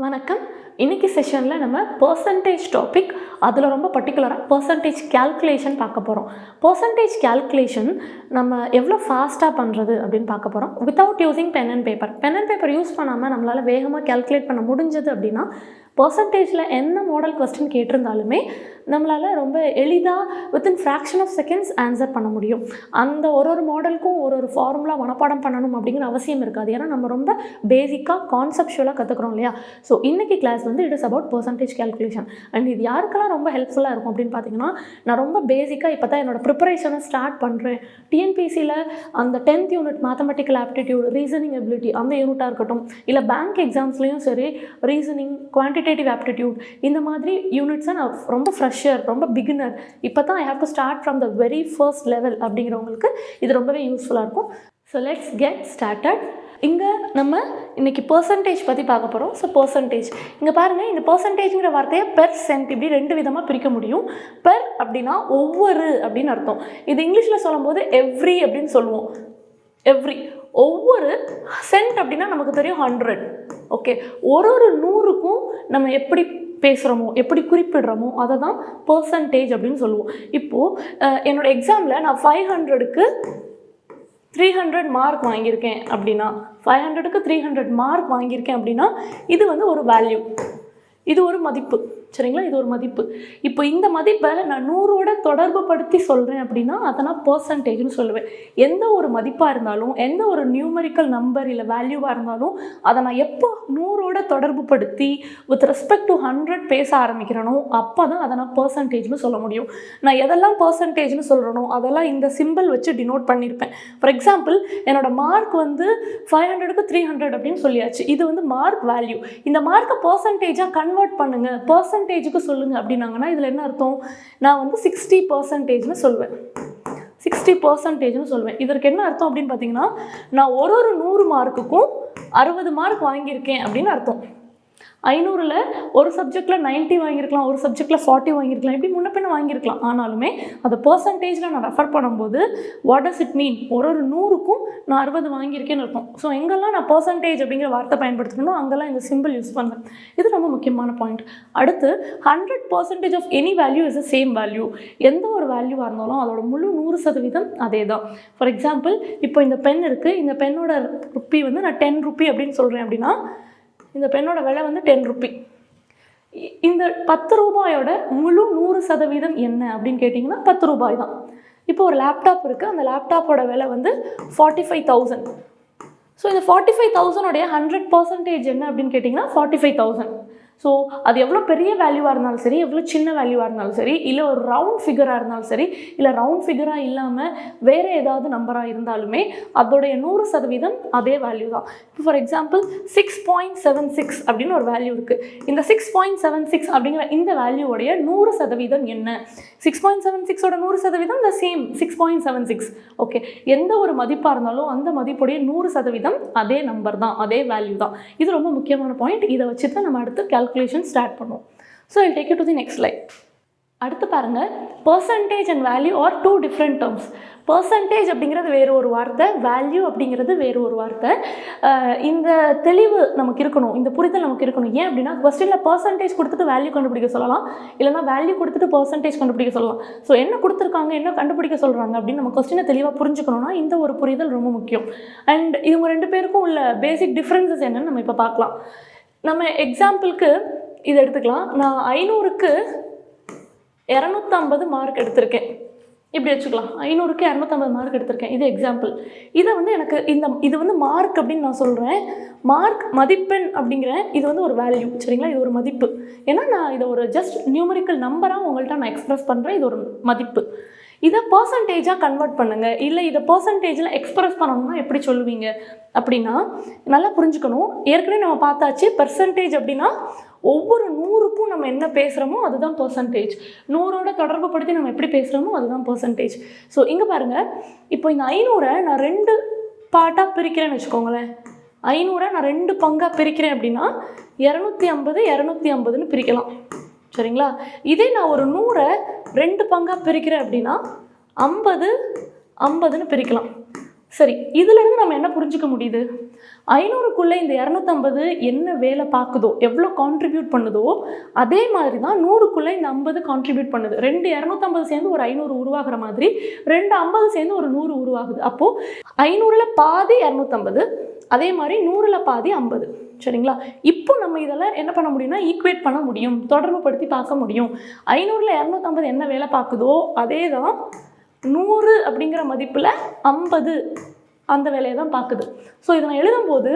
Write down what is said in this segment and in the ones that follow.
வணக்கம். இன்னைக்கு செஷனில் நம்ம பர்சன்டேஜ் டாபிக், அதில் ரொம்ப பர்டிகுலராக பர்சன்டேஜ் கேல்குலேஷன் பார்க்க போகிறோம். பர்சன்டேஜ் கேல்குலேஷன் நம்ம எவ்வளோ ஃபாஸ்ட்டாக பண்ணுறது அப்படின்னு பார்க்க போகிறோம். Without using pen and paper use பண்ணாமல் நம்மளால் வேகமாக கேல்குலேட் பண்ண முடிஞ்சது அப்படின்னா பர்சன்டேஜில் என்ன மாடல் கொஸ்டின் கேட்டிருந்தாலுமே நம்மளால் ரொம்ப எளிதாக within fraction of seconds answer பண்ண முடியும். அந்த ஒரு மாடலுக்கும் ஒரு ஃபார்முலா மனப்பாடம் பண்ணணும் அப்படிங்கிற அவசியம் இருக்காது. ஏன்னா நம்ம ரொம்ப பேசிக்காக கான்செப்ஷுவலாக கற்றுக்குறோம் இல்லையா. ஸோ இன்றைக்கி கிளாஸ் வந்து it is about percentage calculation. And இது யாருக்கெல்லாம் ரொம்ப ஹெல்ப்ஃபுல்லாக இருக்கும் அப்படின்னு பார்த்தீங்கன்னா, நான் ரொம்ப பேசிக்காக இப்போ தான் என்னோடய ப்ரிப்பரேஷனை ஸ்டார்ட் பண்ணுறேன். டிஎன்பிசியில் அந்த 10th unit mathematical aptitude, reasoning ability அந்த யூனிட்டாக இருக்கட்டும், இல்லை பேங்க் எக்ஸாம்ஸ்லேயும் சரி, ரீசனிங், குவான்டிடேட்டிவ் ஆப்டிடியூட், இந்த மாதிரி யூனிட்ஸை நான் ரொம்ப ஃப்ரெஷர், ரொம்ப பிகினர், இப்போ தான் I have to start from the very first level அப்படிங்கிறவங்களுக்கு இது ரொம்பவே யூஸ்ஃபுல்லாக இருக்கும். So let's get started. இங்கே நம்ம இன்றைக்கி பர்சன்டேஜ் பற்றி பார்க்க போகிறோம். ஸோ பர்சன்டேஜ் இங்கே பாருங்கள், இந்த பர்சன்டேஜ்ங்கிற வார்த்தையை பெர்சென்ட் இப்படி ரெண்டு விதமாக பிரிக்க முடியும். பெர் அப்படின்னா ஒவ்வொரு அப்படின்னு அர்த்தம். இது இங்கிலீஷில் சொல்லும்போது எவ்ரி அப்படின்னு சொல்லுவோம். எவ்ரி, ஒவ்வொரு. சென்ட் அப்படின்னா நமக்கு தெரியும் 100. ஓகே, ஒரு 100க்கும் நம்ம எப்படி பேசுகிறோமோ, எப்படி குறிப்பிடுறோமோ அதை தான் பர்சன்டேஜ் அப்படின்னு சொல்லுவோம். இப்போது என்னோடய எக்ஸாமில் நான் 500க்கு 300 மார்க் வாங்கியிருக்கேன் அப்படின்னா, 500க்கு 300 மார்க் வாங்கியிருக்கேன் அப்படின்னா இது வந்து ஒரு வேல்யூ, இது ஒரு மதிப்பு. சரிங்களா, இது ஒரு மதிப்பு. இப்போ இந்த மதிப்பை நான் 100ஓட தொடர்பு படுத்தி சொல்கிறேன் அப்படின்னா அதை நான் பர்சன்டேஜ்னு சொல்லுவேன். எந்த ஒரு மதிப்பாக இருந்தாலும், எந்த ஒரு நியூமரிக்கல் நம்பர் இல்லை வேல்யூவாக இருந்தாலும் அதை நான் எப்போ 100ஓட தொடர்பு படுத்தி வித் ரெஸ்பெக்ட் டு 100 பேச ஆரம்பிக்கிறேனோ அப்போ தான் அதை நான் பர்சன்டேஜ்னு சொல்ல முடியும். நான் எதெல்லாம் பர்சன்டேஜ்னு சொல்கிறேனோ அதெல்லாம் இந்த சிம்பிள் வச்சு டினோட் பண்ணியிருப்பேன். ஃபார் எக்ஸாம்பிள், என்னோடய மார்க் வந்து 500க்கு 300 அப்படின்னு சொல்லியாச்சு. இது வந்து மார்க் வேல்யூ. இந்த மார்க்கை பர்சன்டேஜாக கன்வெர்ட் பண்ணுங்கள், பர்சன்டேஜுக்கு சொல்லுங்கள் அப்படின்னாங்கன்னா இதில் என்ன அர்த்தம்? நான் வந்து 60%ன்னு சொல்வேன். 60%ன்னு சொல்வேன். இதற்கு என்ன அர்த்தம் அப்படின்னு பார்த்தீங்கன்னா, நான் ஒரு 100 மார்க்குக்கும் 60 மார்க் வாங்கியிருக்கேன் அப்படின்னு அர்த்தம். 500ல் ஒரு சப்ஜெக்டில் 90 வாங்கியிருக்கலாம், ஒரு சப்ஜெக்டில் 40 வாங்கியிருக்கலாம், இப்படி முன்ன பின்ன வாங்கியிருக்கலாம். ஆனாலுமே அதை பர்சன்டேஜில் நான் ரெஃபர் பண்ணும்போது வாட் டஸ் இட் மீன்? ஒரு 100க்கும் நான் 60 வாங்கியிருக்கேன்னு இருக்கும். ஸோ எங்கெல்லாம் நான் பர்சன்டேஜ் அப்படிங்கிற வார்த்தை பயன்படுத்தணும் அங்கெல்லாம் இந்த சிம்பிள் யூஸ் பண்ணுவேன். இது ரொம்ப முக்கியமான பாயிண்ட். அடுத்து, 100% of any value is a same value. எந்த ஒரு வேல்யூவாக இருந்தாலும் அதோட முழு 100% அதே தான். ஃபார் எக்ஸாம்பிள், இப்போ இந்த பென் இருக்குது, இந்த பென்னோட ருப்பி வந்து நான் 10 ரூபி அப்படின்னு சொல்கிறேன் அப்படின்னா இந்த பெண்ணோட விலை வந்து 10 ரூபி. இந்த 10 ரூபாயோட முழு 100% என்ன அப்படின்னு கேட்டிங்கன்னா 10 ரூபாய் தான். இப்போ ஒரு லேப்டாப் இருக்குது, அந்த லேப்டாப்போட விலை வந்து 45,000. ஸோ இந்த 45,000 100% என்ன அப்படின்னு கேட்டிங்கன்னா 45,000. ஸோ அது எவ்வளோ பெரிய வேல்யூவாக இருந்தாலும் சரி, எவ்வளோ சின்ன வேல்யூவாக இருந்தாலும் சரி, இல்லை ஒரு ரவுண்ட் ஃபிகராக இருந்தாலும் சரி, இல்லை ரவுண்ட் ஃபிகராக இல்லாமல் வேறு ஏதாவது நம்பராக இருந்தாலுமே அதோடைய 100% அதே வேல்யூ தான். இப்போ ஃபார் எக்ஸாம்பிள் 6.76 அப்படின்னு ஒரு வேல்யூ இருக்குது. இந்த 6.76 அப்படிங்கிற இந்த வேல்யூவோடைய 100% என்ன? 6.76ஓட 100% த சேம் 6.76. ஓகே, எந்த ஒரு மதிப்பாக இருந்தாலும் அந்த மதிப்புடைய 100% அதே நம்பர் தான், அதே வேல்யூ தான். இது ரொம்ப முக்கியமான பாயிண்ட். இதை வச்சு தான் நம்ம அடுத்து கேல்குலேஷன் ஸ்டார்ட் பண்ணுவோம். So I take you to the next slide. அடுத்து பாருங்கள், percentage and value are 2 different terms. Percentage அப்படிங்கிறது வேறு ஒரு வார்த்தை, வேல்யூ அப்படிங்கிறது வேறு ஒரு வார்த்தை. இந்த தெளிவு நமக்கு இருக்கணும், இந்த புரிதல் நமக்கு இருக்கணும். ஏன் அப்படின்னா கொஸ்டினில் பர்சன்டேஜ் கொடுத்துட்டு வேல்யூ கண்டுபிடிக்க சொல்லலாம், இல்லைனா வேல்யூ கொடுத்துட்டு பர்சன்டேஜ் கண்டுபிடிக்க சொல்லலாம். ஸோ என்ன கொடுத்துருக்காங்க, என்ன கண்டுபிடிக்க சொல்கிறாங்க அப்படின்னு நம்ம கொஸ்டினை தெளிவாக புரிஞ்சுக்கணும்னா இந்த ஒரு புரிதல் ரொம்ப முக்கியம். அண்ட் இவங்க ரெண்டு பேருக்கும் உள்ள பேசிக் டிஃப்ரென்சஸ் என்னன்னு நம்ம இப்போ பார்க்கலாம். நம்ம எக்ஸாம்பிளுக்கு இதை எடுத்துக்கலாம். நான் 500க்கு 250 மார்க் எடுத்திருக்கேன், இப்படி வச்சுக்கலாம். 500க்கு 250 மார்க் எடுத்திருக்கேன், இது எக்ஸாம்பிள். இதை வந்து எனக்கு இது வந்து மார்க் அப்படின்னு நான் சொல்கிறேன். மார்க், மதிப்பெண் அப்படிங்கிறேன். இது வந்து ஒரு வேல்யூ. சரிங்களா, இது ஒரு மதிப்பு. ஏன்னா நான் இதை ஒரு ஜஸ்ட் நியூமரிக்கல் நம்பராக உங்கள்கிட்ட நான் எக்ஸ்ப்ரெஸ் பண்ணுறேன். இது ஒரு மதிப்பு. இதை பர்சன்டேஜாக கன்வெர்ட் பண்ணுங்கள், இல்லை இதை பர்சன்டேஜில் எக்ஸ்ப்ரெஸ் பண்ணணும்னா எப்படி சொல்லுவீங்க அப்படின்னா நல்லா புரிஞ்சுக்கணும். ஏற்கனவே நம்ம பார்த்தாச்சு, பர்சன்டேஜ் அப்படின்னா ஒவ்வொரு 100க்கும் நம்ம என்ன பேசுகிறோமோ அதுதான் பர்சன்டேஜ். 100ஓட தொடர்பு படுத்தி நம்ம எப்படி பேசுகிறோமோ அதுதான் பர்சன்டேஜ். ஸோ இங்கே பாருங்கள், இப்போ இந்த 500 நான் 2 பார்ட்டாக பிரிக்கிறேன்னு வச்சுக்கோங்களேன். 500 நான் 2 பங்காக பிரிக்கிறேன் அப்படின்னா 250 250ன்னு பிரிக்கலாம். சரிங்களா, இதே நான் ஒரு 100 2 பங்காக பிரிக்கிறேன் அப்படின்னா 50 50ன்னு பிரிக்கலாம். சரி, இதிலேருந்து நம்ம என்ன புரிஞ்சுக்க முடியுது? 500க்குள்ளே இந்த 250 என்ன வேலை பார்க்குதோ, எவ்வளோ கான்ட்ரிபியூட் பண்ணுதோ அதே மாதிரி தான் 100க்குள்ளே இந்த 50 கான்ட்ரிபியூட் பண்ணுது. 2 250 சேர்ந்து ஒரு 500 உருவாகிற மாதிரி 2 50 சேர்ந்து ஒரு 100 உருவாகுது. அப்போது 500ல் பாதி 250, அதே மாதிரி 100ல் பாதி 50. சரிங்களா? இப்போ நம்ம இதெல்லாம் என்ன பண்ண முடியும்னா ஈக்குவேட் பண்ண முடியும், தொடர்பு படுத்தி பார்க்க முடியும். 500ல் 250 என்ன வேலை பார்க்குதோ அதே தான் 100 அப்படிங்கிற மதிப்பில் 50 அந்த வேலையை தான் பார்க்குது. ஸோ இதை நான் எழுதும்போது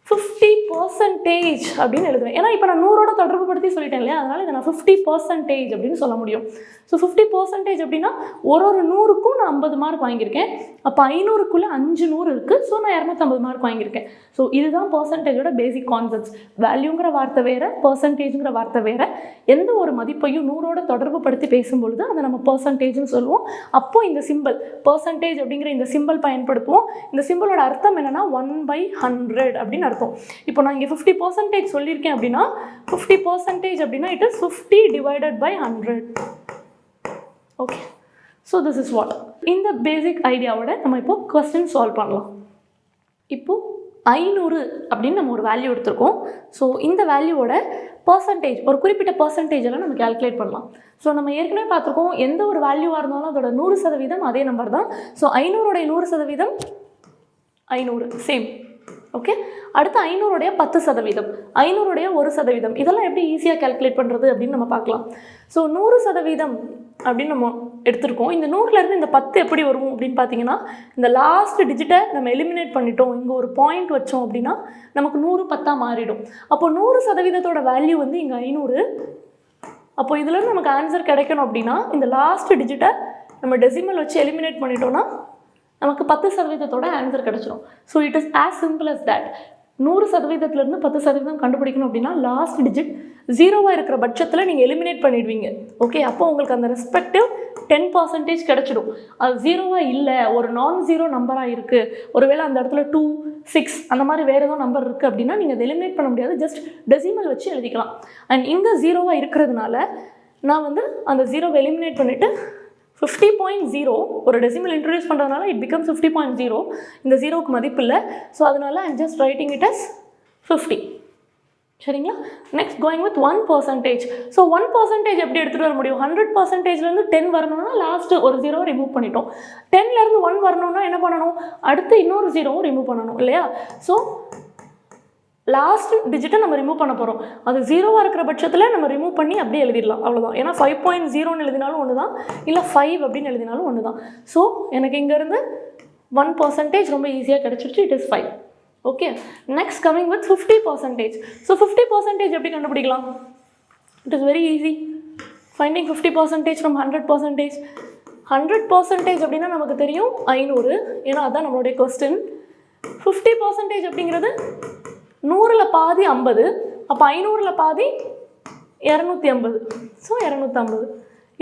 50% அப்படின்னு எழுதுவேன். ஏன்னா இப்போ நான் 100ஓட தொடர்பு படுத்தி சொல்லிட்டேன் இல்லையா, அதனால் இதை நான் 50% அப்படின்னு சொல்ல முடியும். ஸோ 50% அப்படின்னா ஒரு 100க்கும் நான் 50 மார்க் வாங்கியிருக்கேன். அப்போ 500க்குள்ளே 5 100 இருக்குது. ஸோ நான் 250 மார்க் வாங்கியிருக்கேன். ஸோ இதுதான் பர்சன்டேஜோட பேசிக் கான்செப்ட்ஸ். வேல்யூங்கிற வார்த்தை வேறு, பர்சன்டேஜுங்கிற வார்த்தை வேறு. எந்த ஒரு மதிப்பையும் 100ஓட தொடர்பு படுத்தி பேசும்பொழுது அதை நம்ம பர்சன்டேஜ்னு சொல்லுவோம். அப்போது இந்த சிம்பிள் பர்சன்டேஜ் அப்படிங்கிற இந்த சிம்பிள் பயன்படுத்துவோம். இந்த சிம்பிளோட அர்த்தம் என்னென்னா 1/100 அப்படின்னு அர்த்தம். இப்போ நான் இங்கே 50% சொல்லியிருக்கேன் அப்படின்னா 50% அப்படின்னா it is 50 divided by 100. Okay, so this is what. இந்த பேசிக் ஐடியாவோட நம்ம இப்போ கொஸ்டின் சால்வ் பண்ணலாம். இப்போது 500 அப்படின்னு நம்ம ஒரு வேல்யூ எடுத்திருக்கோம். ஸோ இந்த வேல்யூவோட பர்சன்டேஜ், ஒரு குறிப்பிட்ட பர்சன்டேஜெல்லாம் நம்ம கேல்குலேட் பண்ணலாம். ஸோ நம்ம ஏற்கனவே பார்த்துருக்கோம், எந்த ஒரு வேல்யூவாக இருந்தாலும் அதோட 100% அதே நம்பர் தான். So 500 100% 500 same. ஓகே, அடுத்து 500 10%, 500 1%, இதெல்லாம் எப்படி ஈஸியாக கேல்குலேட் பண்ணுறது அப்படின்னு நம்ம பார்க்கலாம். ஸோ 100% அப்படின்னு நம்ம எடுத்திருக்கோம். இந்த 100லேருந்து இந்த 10 எப்படி வரும் அப்படின்னு பார்த்தீங்கன்னா, இந்த லாஸ்ட் டிஜிட்டை நம்ம எலிமினேட் பண்ணிட்டோம், இங்கே ஒரு பாயிண்ட் வச்சோம் அப்படின்னா நமக்கு 100 10 மாறிடும். அப்போ 100%ஓட வேல்யூ வந்து இங்கே 500. அப்போ இதுலேருந்து நமக்கு ஆன்சர் கிடைக்கணும் அப்படின்னா இந்த லாஸ்ட் டிஜிட்டை நம்ம டெசிமல் வச்சு எலிமினேட் பண்ணிட்டோம்னா நமக்கு 10%ஓட ஆன்சர் கிடச்சிடும். So it is as simple as that. 100%லேருந்து 10% கண்டுபிடிக்கணும் அப்படின்னா லாஸ்ட் டிஜிட் 0வாக இருக்கிற பட்சத்தில் நீங்கள் எலிமினேட் பண்ணிடுவீங்க. ஓகே, அப்போ உங்களுக்கு அந்த ரெஸ்பெக்டிவ் 10% கிடச்சிடும். அது 0வாக இல்லை, ஒரு நான் 0 நம்பராக இருக்குது, ஒருவேளை அந்த இடத்துல 2 6 அந்த மாதிரி வேறு ஏதோ நம்பர் இருக்குது அப்படின்னா நீங்கள் அதை எலிமினேட் பண்ண முடியாது, ஜஸ்ட் டெசிமல் வச்சு எழுதிக்கலாம். அண்ட் இங்கே 0வாக இருக்கிறதுனால நான் வந்து அந்த 0வை எலிமினேட் பண்ணிவிட்டு 50.0 ஒரு டெசிமல் இன்ட்ரடியூஸ் பண்ணுறதுனால இட் பிகம்ஸ் 50.0. இந்த 0க்கு மதிப்பு இல்லை. ஸோ அதனால I'm just writing it as 50. சரிங்களா? Next going with 1%. ஸோ 1% எப்படி எடுத்துகிட்டு வர முடியும்? 100%லேருந்து 10 வரணும்னா லாஸ்ட்டு ஒரு 0 ரிமூவ் பண்ணிட்டோம். 10லேருந்து 1 வரணும்னா என்ன பண்ணணும்? அடுத்து இன்னொரு 0வும் ரிமூவ் பண்ணணும் இல்லையா? ஸோ லாஸ்ட் டிஜிட்டை நம்ம ரிமூவ் பண்ண போகிறோம். அது 0வாக இருக்கிற பட்சத்தில் நம்ம ரிமூவ் பண்ணி அப்படியே எழுதிடலாம், அவ்வளோதான். ஏன்னா 5.0ன்னு எழுதினாலும் ஒன்று தான், இல்லை 5 அப்படின்னு எழுதினாலும் ஒன்று தான். ஸோ எனக்கு இங்கேருந்து 1% ரொம்ப ஈஸியாக கிடச்சிருச்சு, it is 5. Okay, next coming with 50%. So 50% எப்படி கண்டுபிடிக்கலாம்? It is very easy. Finding 50% from 100%. 100% அப்படின்னா நமக்கு தெரியும் 500, ஏன்னா அதுதான் நம்மளுடைய கொஸ்டின். 50% அப்படிங்கிறது 100ல் பாதி 50. அப்போ 500ல் பாதி 250. ஸோ 250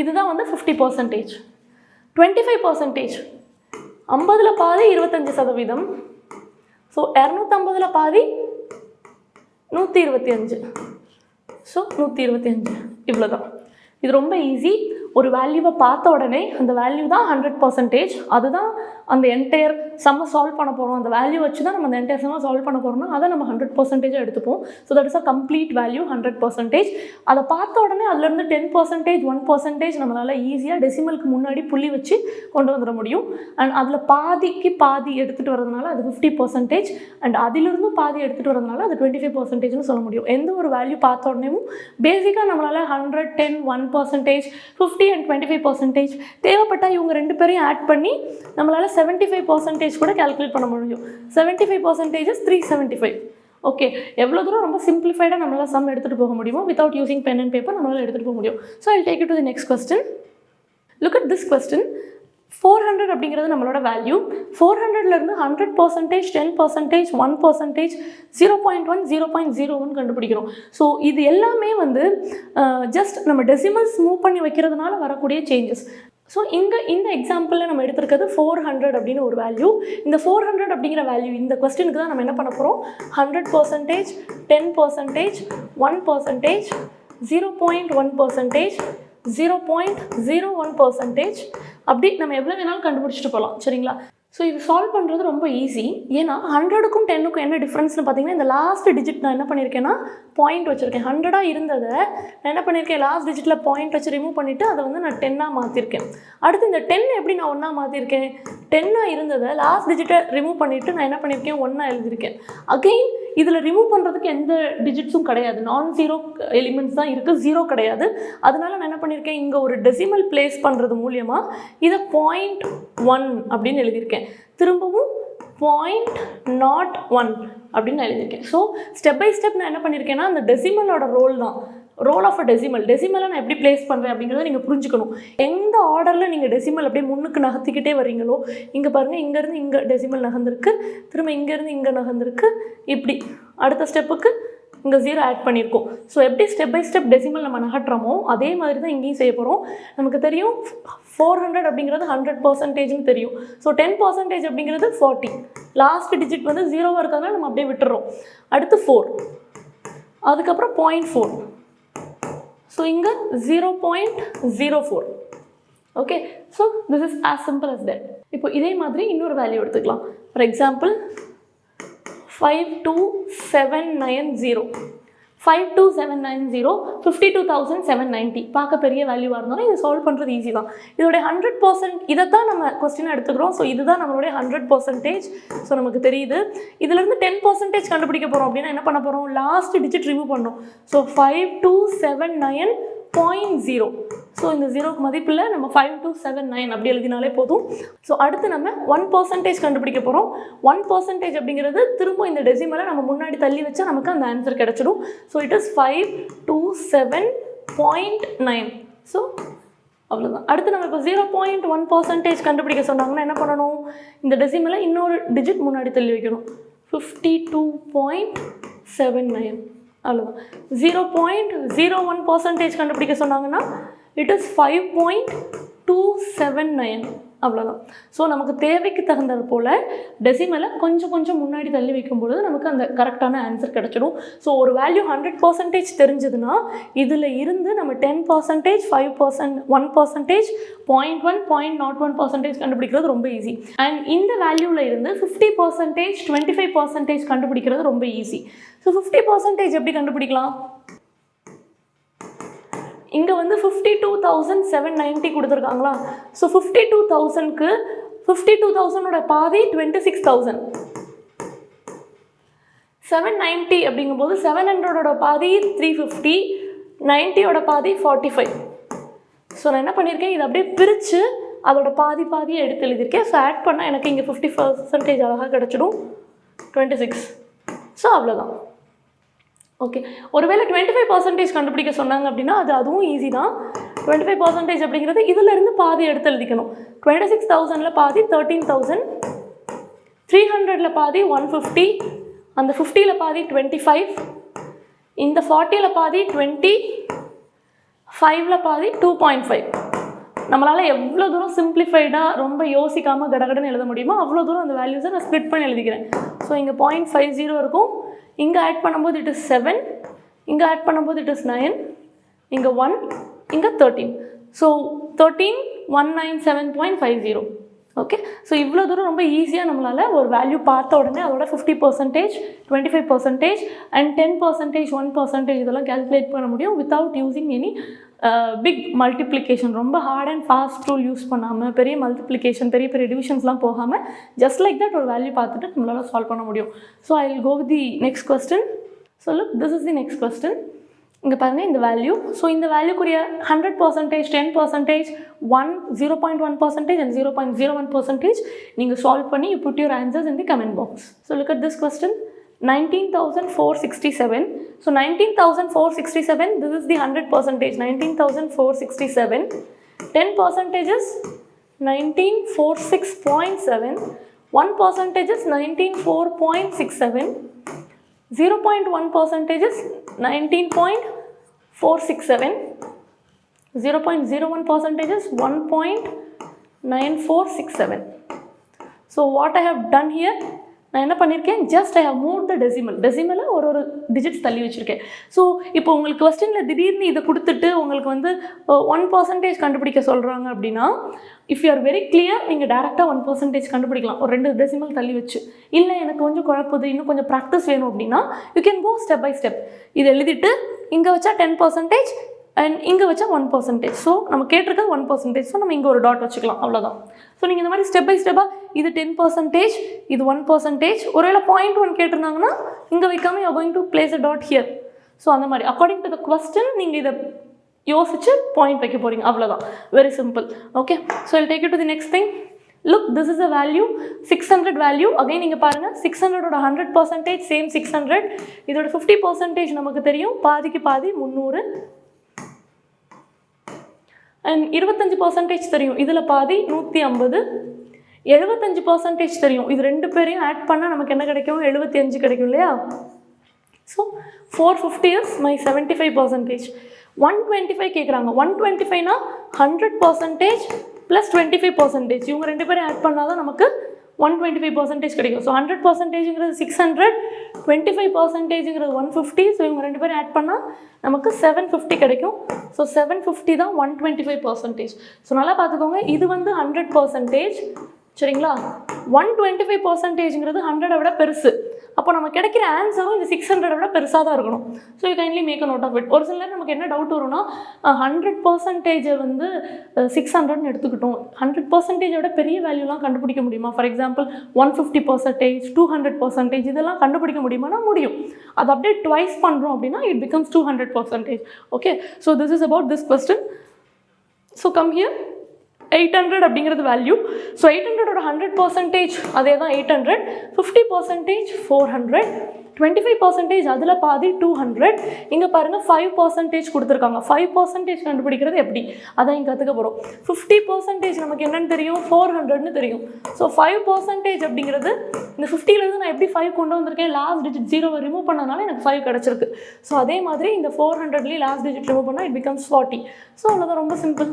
இதுதான் வந்து 50%. 25%, 50ல் பாதி 25%. ஸோ 250ல் பாதி 125. ஸோ 125 இவ்வளோ தான். இது ரொம்ப ஈஸி. ஒரு வேல்யூவை பார்த்த உடனே அந்த வேல்யூ தான் 100%, அதுதான் அந்த என்டையர் சம்மை சால்வ் பண்ண போகிறோம். அந்த வேல்யூ வச்சு தான் நம்ம அந்த என்டையர் சம்மை சால்வ் பண்ண போகிறோம்னா அதை நம்ம 100% எடுத்துப்போம். So that is a complete value 100%. அதை பார்த்த உடனே அதுலேருந்து 10%, 1% நம்மளால் ஈஸியாக டெசிமலுக்கு முன்னாடி புள்ளி வச்சு கொண்டு வந்துட முடியும். அண்ட் அதில் பாதிக்கு பாதி எடுத்துகிட்டு வரதுனால அது 50%, அண்ட் அதிலிருந்து பாதி எடுத்துகிட்டு வரதுனால அது 25%ன்னு சொல்ல முடியும். எந்த ஒரு வேல்யூ பார்த்த உடனேவும் பேசிக்காக நம்மளால் 100, 10, 1%, 50 and 25% தேவைப்பட்டால் இவங்க ரெண்டு பேரையும் ஆட் பண்ணி நம்மளால் 75% கூட கால்குலேட் பண்ண முடியும். 75% is 375. ஓகே, எவ்வளோ தூரம் ரொம்ப சிம்பிளிஃபைடாக நம்மளால் சம் எடுத்துகிட்டு போக முடியுமோ without using pen and paper நம்மளால் எடுத்துகிட்டு போக முடியும். So I take you to the next question. Look at this question. 400 அப்படிங்கிறது நம்மளோட வேல்யூ. 400லேருந்து 100%, 10%, 1%, 0.1, 0.01 கண்டுபிடிக்கிறோம். ஸோ இது எல்லாமே வந்து ஜஸ்ட் நம்ம டெசிமல்ஸ் மூவ் பண்ணி வைக்கிறதுனால வரக்கூடிய சேஞ்சஸ். ஸோ இந்த எக்ஸாம்பிளில் நம்ம எடுத்துருக்கிறது 400 அப்படின்னு ஒரு வேல்யூ. இந்த 400 அப்படிங்கிற வேல்யூ இந்த கொஸ்டினுக்கு தான் நம்ம என்ன பண்ண போகிறோம்? 100%, 10%, 1%, 0.1%, 0.01% அப்படி நம்ம எவ்வளோ வேணாலும் கண்டுபிடிச்சிட்டு போகலாம். சரிங்களா? ஸோ இது சால்வ் பண்ணுறது ரொம்ப ஈஸி. ஏன்னா 100க்கும் 10க்கும் என்ன டிஃப்ரென்ஸ்னு பார்த்தீங்கன்னா, இந்த லாஸ்ட் டிஜிட் நான் என்ன பண்ணியிருக்கேன்னா பாயிண்ட் வச்சுருக்கேன். 100ஆக இருந்ததை நான் என்ன பண்ணியிருக்கேன், லாஸ்ட் டிஜிட்டில் பாயிண்ட் வச்சு ரிமூவ் பண்ணிவிட்டு அதை வந்து நான் 10ஆக மாற்றிருக்கேன். அடுத்து இந்த 10 எப்படி நான் 1ஆக மாற்றிருக்கேன், 10ஆக இருந்ததை லாஸ்ட் டிஜிட்டை ரிமூவ் பண்ணிவிட்டு நான் என்ன பண்ணியிருக்கேன், 1ஆக எழுதியிருக்கேன். அகெயின் இதில் ரிமூவ் பண்ணுறதுக்கு எந்த டிஜிட்ஸும் கிடையாது, நான் ஜீரோ எலிமெண்ட்ஸ் தான் இருக்குது, ஜீரோ கிடையாது. அதனால நான் என்ன பண்ணியிருக்கேன், இங்கே ஒரு டெசிமல் பிளேஸ் பண்ணுறது மூலியமாக இதை 0.1 அப்படின்னு எழுதியிருக்கேன். திரும்பவும் 0.01 அப்படின்னு நான் எழுதியிருக்கேன். ஸோ ஸ்டெப் பை ஸ்டெப் நான் என்ன பண்ணியிருக்கேன்னா, அந்த டெசிமலோட ரோல் ஆஃப் அ டெசிமலை நான் எப்படி பிளேஸ் பண்ணுறேன் அப்படிங்கிறத நீங்கள் புரிஞ்சுக்கணும். எந்த ஆர்டரில் நீங்கள் டெசிமல் அப்படியே முன்னுக்கு நகர்த்திக்கிட்டே வரீங்களோ, இங்கே பாருங்கள், இங்கேருந்து இங்கே டெசிமல் நகர்ந்துருக்கு, திரும்ப இங்கேருந்து இங்கே நகர்ந்துருக்கு, இப்படி அடுத்த ஸ்டெப்புக்கு இங்கே 0 ஆட் பண்ணியிருக்கோம். ஸோ எப்படி ஸ்டெப் பை ஸ்டெப் டெசிமல் நம்ம நகட்டுறோமோ அதே மாதிரி தான் இங்கேயும் செய்ய போகிறோம். நமக்கு தெரியும் 400 அப்படிங்கிறது 100% தெரியும். ஸோ 10% அப்படிங்கிறது 40. லாஸ்ட் டிஜிட் வந்து 0வாக இருக்கிறதுனால நம்ம அப்படியே விட்டுறோம். அடுத்து 4, அதுக்கப்புறம் 0.4. ஸோ இங்கே 0.04. Okay, so this is as simple as that. இப்போ இதே மாதிரி இன்னொரு வேல்யூ எடுத்துக்கலாம். ஃபார் எக்ஸாம்பிள் 52790 52,790 பார்க்க பெரிய வேல்யூவாக இருந்தாலும் இது சால்வ் பண்ணுறது ஈஸி தான். இதோடைய 100% இதை தான் நம்ம கொஸ்டின் எடுத்துக்கிறோம். ஸோ இதுதான் நம்மளுடைய 100%. ஸோ நமக்கு தெரியுது. இதிலேருந்து 10% கண்டுபிடிக்க போகிறோம் அப்படின்னா என்ன பண்ண போகிறோம், லாஸ்ட் டிஜிட் ரிமூவ் பண்ணணும். ஸோ 5279.0. ஸோ இந்த 0க்கு மதிப்பில் நம்ம 5279 அப்படி எழுதினாலே போதும். ஸோ அடுத்து நம்ம 1% கண்டுபிடிக்க போகிறோம். 1% அப்படிங்கிறது திரும்ப இந்த டெசிமலை நம்ம முன்னாடி தள்ளி வச்சா நமக்கு அந்த ஆன்சர் கிடச்சிடும். So it is 527.9. ஸோ அவ்வளோதான். அடுத்து நம்ம இப்போ 0.1% கண்டுபிடிக்க சொன்னாங்கன்னா என்ன பண்ணணும், இந்த டெசிமலை இன்னொரு டிஜிட் முன்னாடி தள்ளி வைக்கணும். 52.79. அவ்வளோதான். 0.01% கண்டுபிடிக்க சொன்னாங்கன்னா இட் இஸ் 5.279. அவ்வளோதான். ஸோ நமக்கு தேவைக்கு தகுந்தது போல் டெசிமலை கொஞ்சம் கொஞ்சம் முன்னாடி தள்ளி வைக்கும்பொழுது நமக்கு அந்த கரெக்டான ஆன்சர் கிடச்சிடும். ஸோ ஒரு வேல்யூ 100% தெரிஞ்சதுன்னா இதில் இருந்து நம்ம 10%, 5%, 1%, 0.1, 0.01% கண்டுபிடிக்கிறது ரொம்ப ஈஸி. அண்ட் இந்த வேல்யூவில் இருந்து 50%, 25% கண்டுபிடிக்கிறது ரொம்ப ஈஸி. ஸோ 50% எப்படி கண்டுபிடிக்கலாம், இங்கே வந்து 52,790 கொடுத்துருக்காங்களா. ஸோ 52,000க்கு 52,000ஓட பாதி 26,000. 790 அப்படிங்கும்போது 700ஓட பாதி 350, 90ஓட பாதி 45. ஸோ நான் என்ன பண்ணியிருக்கேன், இதை அப்படியே பிரித்து அதோட பாதியை எடுத்து எழுதியிருக்கேன். ஸோ ஆட் பண்ணால் எனக்கு இங்கே 50% அழகாக கிடச்சிடும், 26. ஸோ அவ்வளோதான். ஓகே, ஒருவேளை 25% கண்டுபிடிக்க சொன்னாங்க அப்படின்னா அதுவும் ஈஸி தான். 25% அப்படிங்கிறது இதிலேருந்து பாதி எடுத்து எழுதிக்கணும். 26,000ல் பாதி 13,000, 300ல் பாதி 150, அந்த 50ல் பாதி 25, இந்த 40ல் பாதி 20, 5ல் பாதி 2.5. நம்மளால் எவ்வளோ தூரம் சிம்பிளிஃபைடாக ரொம்ப யோசிக்காமல் கடகடன்னு எழுத முடியுமோ அவ்வளோ தூரம் அந்த வேல்யூஸை நான் ஸ்ப்ளிட் பண்ணி எழுதிக்கிறேன். ஸோ இங்கே 0.50 இருக்கும், இங்கே ஆட் பண்ணும்போது இட் இஸ் 7, இங்கே ஆட் பண்ணும்போது இட் இஸ் 9, இங்கே 1, இங்கே 13. ஸோ 13,197.50. ஓகே, ஸோ இவ்வளோ தூரம் ரொம்ப ஈஸியாக நம்மளால் ஒரு வேல்யூ பார்த்த உடனே அதோட 50%, 25% அண்ட் 10%, 1% இதெல்லாம் கேல்குலேட் பண்ண முடியும் without using any big multiplication. ரொம்ப hard and fast rule use பண்ணாமல், பெரிய மல்டிப்ளிகேஷன், பெரிய டிவிஷன்ஸ்லாம் போகாமல் ஜஸ்ட் லைக் தட் ஒரு வேல்யூ பார்த்துட்டு நம்மளால் சால்வ் பண்ண முடியும். So I will go with the next question. So look, this is the next question. இங்கே பாருங்கள் இந்த வேல்யூ. ஸோ இந்த வேல்யூக்குரிய 100%, 10%, 0.1% and 0.01% நீங்கள் சால்வ் பண்ணி you put your answers in the comment box. So look at this question. 19,467. So 19,467, this is the 100%. 19,467. 10% is 1946.7. 1% is 19.467. 0.1% is 19.467. 0.01% is 1.9467. So what I have done here, நான் என்ன பண்ணியிருக்கேன், just I have move the டெசிமலை ஒரு digits தள்ளி வச்சுருக்கேன். So இப்போ உங்களுக்கு கொஸ்டினில் திடீர்னு இதை கொடுத்துட்டு உங்களுக்கு வந்து 1% கண்டுபிடிக்க சொல்கிறாங்க அப்படின்னா, if you are very clear, நீங்கள் டேரெக்டாக 1% கண்டுபிடிக்கலாம் ஒரு 2 டெசிமல் தள்ளி வச்சு. இல்லை எனக்கு கொஞ்சம் குழப்புது, இன்னும் கொஞ்சம் ப்ராக்டிஸ் வேணும் அப்படின்னா you can go step by step. இது எழுதிட்டு இங்கே வச்சா 10% அண்ட் இங்கே வச்சா 1%. ஸோ நம்ம கேட்டிருக்கிறது 1%. ஸோ நம்ம இங்கே ஒரு டாட் வச்சுக்கலாம், அவ்வளோதான். ஸோ நீங்கள் இந்த மாதிரி ஸ்டெப் பை ஸ்டெப்பாக இது 10%, இது 1%, ஒருவேளை 0.1 கேட்டிருந்தாங்கன்னா இங்கே வைக்காமல் you are going to place a dot here. So அந்த மாதிரி அக்கார்டிங் டு த கொஸ்டின் நீங்கள் இதை யோசிச்சு பாயிண்ட் வைக்க போகிறீங்க, அவ்வளோதான். Very simple. Okay, so I'll take you to the next thing. Look, this is a value 600 value. Again நீங்கள் பாருங்கள், 600 ஓட 100% சேம் 600. இதோட 50% நமக்கு தெரியும், பாதிக்கு பாதி 300. அண்ட் 25% தெரியும், இதில் பாதி 150. 75% தெரியும், இது 2 பேரையும் ஆட் பண்ணால் நமக்கு என்ன கிடைக்கும், 75 கிடைக்கும் இல்லையா. So 450 is my 75%. 125 கேட்குறாங்க. 125னா 100% ப்ளஸ் 25%. இவங்க 2 பேரும் ஆட் பண்ணால் தான் நமக்கு 125% கிடைக்கும். ஸோ 100%ங்கிறது 600, 25%ங்கிறது 150. ஸோ இவங்க 2 பேரும் ஆட் பண்ணால் நமக்கு 750 கிடைக்கும். ஸோ 750 தான் 125%. ஸோ நல்லா பார்த்துக்கோங்க, இது வந்து 100%, சரிங்களா. 125%ங்கிறது 100 விட பெருசு. அப்போ நம்ம கிடைக்கிற ஆன்சரும் இந்த 600 விட பெருசாக தான் இருக்கணும். So you kindly make a note of it. ஒரு சில நேரம் நமக்கு என்ன டவுட் வரும்னா, 100% வந்து 600ன்னு எடுத்துக்கிட்டோம், 100% விட பெரிய வேல்யூலாம் கண்டுபிடிக்க முடியுமா? ஃபார் எக்ஸாம்பிள் 150%, 200% இதெல்லாம் கண்டுபிடிக்க முடியுமானா முடியும். அது அப்படியே ட்வைஸ் பண்ணுறோம் அப்படின்னா it becomes 200%. Okay, so this is about this question. So come here. 800 அப்படிங்கிறது வேல்யூ. ஸோ 800ஓட 100% அதே தான் 800, 50% 400, 25% அதில் பாதி 200. இங்கே பாருங்கள் 5% கொடுத்துருக்காங்க. 5% கண்டுபிடிக்கிறது எப்படி, அதான் இங்கே கற்றுக்க போகிறோம். 50% நமக்கு என்னென்னு தெரியும், 400ன்னு தெரியும். ஸோ 5% அப்படிங்கிறது இந்த 50லேருந்து நான் எப்படி 5 கொண்டு வந்திருக்கேன், லாஸ்ட் டிஜிட் 0 ரிமூவ் பண்ணதுனால எனக்கு 5 கிடச்சிருக்கு. ஸோ அதே மாதிரி இந்த 400லேயும் லாஸ்ட் டிஜிட் ரிமூவ் பண்ணால் இட் பிகம்ஸ் 40. ஸோ அவ்வளோதான், ரொம்ப சிம்பிள்.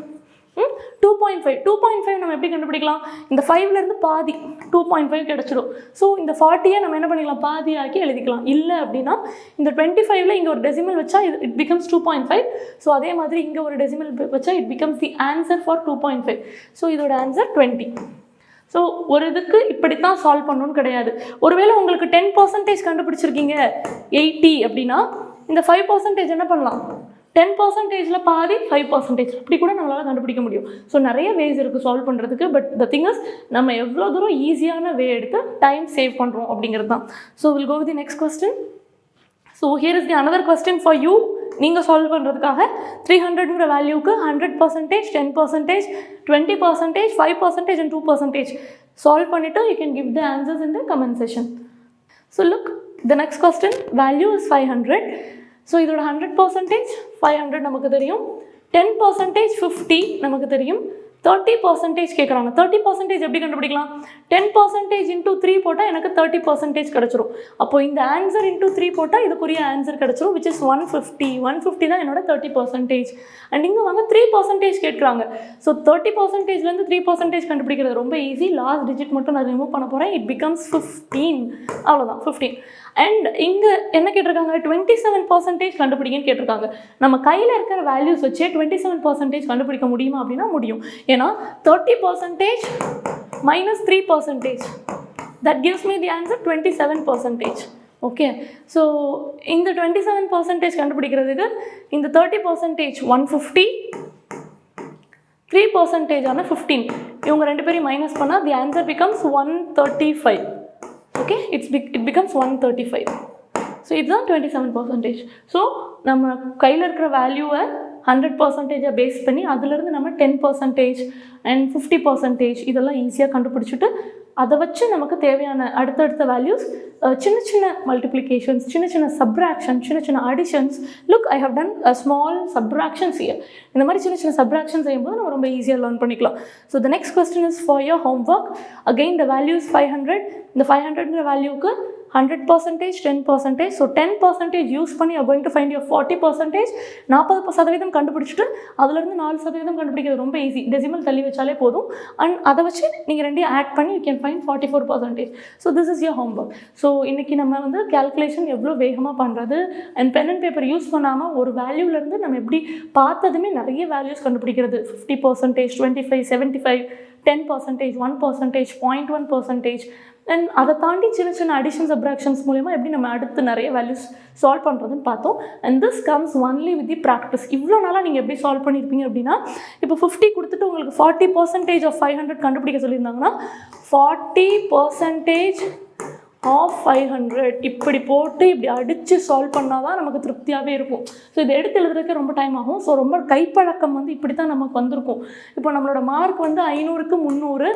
2.5 நம்ம எப்படி கண்டுபிடிக்கலாம், இந்த 5லேருந்து பாதி 2.5 கிடச்சிடும். ஸோ இந்த 40யை நம்ம என்ன பண்ணிக்கலாம், பாதி ஆக்கி எழுதிக்கலாம். இல்லை அப்படின்னா இந்த 25ல் இங்கே ஒரு டெசிமல் வச்சா இட் பிகம்ஸ் 2.5. ஸோ அதே மாதிரி இங்கே ஒரு டெசிமல் வச்சா it becomes the answer for 2.5. So இதோட ஆன்சர் 20. ஸோ ஒரு இதுக்கு இப்படித்தான் சால்வ் பண்ணணும்னு கிடையாது. ஒருவேளை உங்களுக்கு 10% கண்டுபிடிச்சிருக்கீங்க 80 அப்படின்னா இந்த 5% என்ன பண்ணலாம், 10%ல் பாதி 5% அப்படி கூட நம்மளால் கண்டுபிடிக்க முடியும். ஸோ நிறைய வேஸ் இருக்குது சால்வ் பண்ணுறதுக்கு. பட் த திங் இஸ் நம்ம எவ்வளோ தூரம் ஈஸியான வே எடுத்து டைம் சேவ் பண்ணுறோம் அப்படிங்கிறது தான். So will go with the next question. So here is the another question for you. நீங்கள் சால்வ் பண்ணுறதுக்காக 300ங்கிற வேல்யூக்கு 100%, 10%, 20%, 5% and 2% சால்வ் பண்ணிவிட்டு you can give the answers in the comment session. So look, the next question value is 500. So இதோட 100% 500 நமக்கு தெரியும், 10% 50 நமக்கு தெரியும், 30% கேட்குறாங்க. 30% எப்படி கண்டுபிடிக்கலாம், 10% இன்டூ 3 போட்டால் எனக்கு 30% கிடச்சிரும். அப்போது இந்த ஆன்சர் இன்டூ 3 போட்டால் இதுக்குரிய ஆன்சர் கிடச்சிரும், விச் இஸ் 150. 150 தான் என்னோட 30%. அண்ட் இங்கே வாங்க 3% கேட்குறாங்க. ஸோ 30%லேருந்து 3% கண்டுபிடிக்கிறது ரொம்ப ஈஸி. லாஸ்ட் டிஜிட் மட்டும் நான் ரிமூவ் பண்ண போகிறேன், இட் பிகம்ஸ் 15. அவ்வளோதான், 15. அண்ட் இங்கே என்ன கேட்டிருக்காங்க, 27% கண்டுபிடிங்கன்னு கேட்டிருக்காங்க. நம்ம கையில் இருக்கிற வேல்யூஸ் வச்சே 27% கண்டுபிடிக்க முடியுமா அப்படின்னா முடியும். ஏன்னா 30% minus 3%, that gives me the answer 27%. Okay, so இந்த 27% கண்டுபிடிக்கிறதுக்கு இந்த 30% 150, 3% ஆன 15 இவங்க 2 பேரையும் மைனஸ் பண்ணால் the answer becomes 135. Okay, it becomes 135. So இதுதான் 27%. ஸோ நம்ம கையில் இருக்கிற வேல்யூவை 100% பேஸ் பண்ணி அதிலிருந்து நம்ம 10% அண்ட் 50% இதெல்லாம் ஈஸியாக கண்டுபிடிச்சிட்டு அதை வச்சு நமக்கு தேவையான அடுத்தடுத்த வேல்யூஸ், சின்ன சின்ன மல்டிப்ளிகேஷன்ஸ், சின்ன சின்ன சப்ராக்ஷன், சின்ன சின்ன additions. Look, I have done a small subtractions here. இந்த மாதிரி சின்ன சின்ன சப்ராக்ஷன் செய்யும்போது நம்ம ரொம்ப ஈஸியாக லேர்ன் பண்ணிக்கலாம். So the next question is for your home work. Again the value is 500. இந்த 500ங்கிற வேல்யூக்கு 100%, 10%. ஸோ 10% யூஸ் பண்ணி you going to find your 40%. 40% கண்டுபிடிச்சிட்டு அதுலேருந்து 4% கண்டுபிடிக்கிறது ரொம்ப ஈஸி. டெசிமல் தள்ளி வச்சாலே போதும். அண்ட் அதை வச்சு நீங்கள் ரெண்டையும் ஆட் பண்ணி you can find 44%. So this is your homework. ஸோ இன்றைக்கி நம்ம வந்து கேல்குலேஷன் எவ்வளோ வேகமாக பண்ணுறது and pen and paper use பண்ணாமல் ஒரு வேல்யூலேருந்து நம்ம எப்படி பார்த்ததுமே நிறைய வேல்யூஸ் கண்டுபிடிக்கிறது. 50%, 25, 75, 10%, 1%, 0.1%. அண்ட் அதை தாண்டி சின்ன சின்ன அடிஷன் சப்ராக்ஷன்ஸ் மூலிமா எப்படி நம்ம அடுத்து நிறைய வேல்யூஸ் சால்வ் பண்ணுறதுன்னு பார்த்தோம். And this comes only with the practice. இவ்வளோ நாளாக நீங்கள் எப்படி சால்வ் பண்ணியிருப்பீங்க அப்படின்னா, இப்போ 50 கொடுத்துட்டு உங்களுக்கு 40% ஆஃப் 500 கண்டுபிடிக்க சொல்லியிருந்தாங்கன்னா 40% ஆஃப் 500 இப்படி போட்டு இப்படி அடித்து சால்வ் பண்ணால் தான் நமக்கு திருப்தியாகவே இருக்கும். ஸோ இதை எடுத்து எழுதுறதுக்கே ரொம்ப டைம் ஆகும். ஸோ ரொம்ப கைப்பழக்கம் வந்து இப்படி தான் நமக்கு வந்திருக்கும். இப்போ நம்மளோட மார்க் வந்து 500க்கு 300,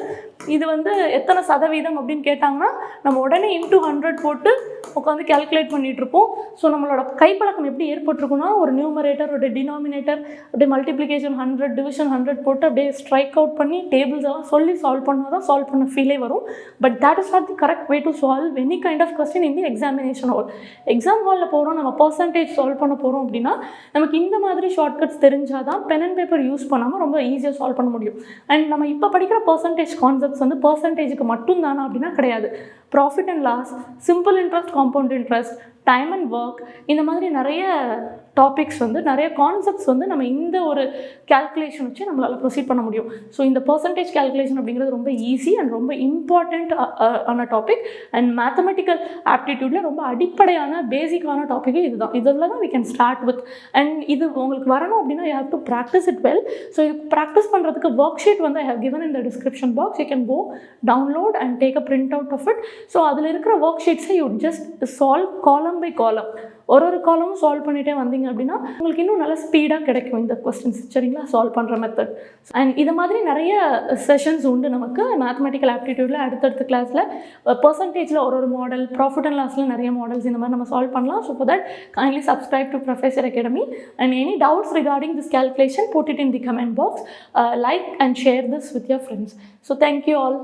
இது வந்து எத்தனை சதவீதம் அப்படின்னு கேட்டாங்கன்னா நம்ம உடனே இன்ட்டு 100 போட்டு உட்காந்து கேல்குலேட் பண்ணிகிட்ருப்போம். ஸோ நம்மளோட கைப்பழக்கம் எப்படி ஏற்பட்டிருக்குன்னா, ஒரு நியூமரேட்டர், ஒரு டினாமினேட்டர், அப்படியே மல்டிப்ளிகேஷன் 100, டிவிஷன் 100 போட்டு அப்படியே ஸ்ட்ரைக் அவுட் பண்ணி டேபிள்ஸ் எல்லாம் சொல்லி சால்வ் பண்ணால் தான் சால்வ் பண்ண ஃபீலே வரும். But that is not the correct way to solve any kind of question in the examination hall. Exam ஹாலில் போகிறோம், நம்ம பர்சன்டேஜ் சால்வ் பண்ண போகிறோம் அப்படின்னா நமக்கு இந்த மாதிரி ஷார்ட்கட்ஸ் தெரிஞ்சால் தான் பென் அண்ட் பேப்பர் யூஸ் பண்ணாமல் ரொம்ப ஈஸியாக சால்வ் பண்ண முடியும். அண்ட் நம்ம இப்போ படிக்கிற பர்சன்டேஜ் கான்செப்ட்ஸ் வந்து பர்சன்டேஜுக்கு மட்டும் தானா அப்படின்னா கிடையாது. Profit and loss, simple interest, compound interest, time and work, இந்த மாதிரி நிறைய டாபிக்ஸ் வந்து நிறைய கான்செப்ட்ஸ் வந்து நம்ம இந்த ஒரு கேல்குலேஷன் வச்சு நம்மளால் ப்ரொசீட் பண்ண முடியும். ஸோ இந்த பர்சன்டேஜ் கேல்குலேஷன் அப்படிங்கிறது ரொம்ப ஈஸி அண்ட் ரொம்ப இம்பார்ட்டண்ட் ஆன டாபிக். அண்ட் மேத்தமெட்டிக்கல் ஆப்டிடியூடில் ரொம்ப அடிப்படையான பேசிக்கான டாப்பிக்கே இதுதான். இதில் தான் we can start with. And இது உங்களுக்கு வரணும் அப்படின்னா you have to practice it well. So இது ப்ராக்டிஸ் பண்ணுறதுக்கு ஒர்க் ஷீட் வந்து I have given in the description box. You can go download and take a print out of it. So அதில் இருக்கிற work ஷீட்ஸை you just solve column by காலம். ஒரு காலமும் solve பண்ணிகிட்டே வந்தீங்க அப்படின்னா உங்களுக்கு இன்னும் நல்லா ஸ்பீடாக கிடைக்கும் இந்த கொஸ்டின்ஸ். சரிங்களா? சால்வ் பண்ணுற மெத்தட். அண்ட் இது மாதிரி நிறைய செஷன்ஸ் உண்டு நமக்கு மேத்தமெட்டிக்கல் ஆப்டிடியூடில். அடுத்தடுத்த கிளாஸில் பர்சன்டேஜில் ஒரு மாடல், ப்ராஃபிட் அண்ட் லாஸில் நிறைய மாடல்ஸ் இந்த மாதிரி நம்ம சால்வ் பண்ணலாம். So for that kindly subscribe to Professor Academy. And any doubts regarding this calculation, put it in the comment box. Like and share this with your friends. So thank you all.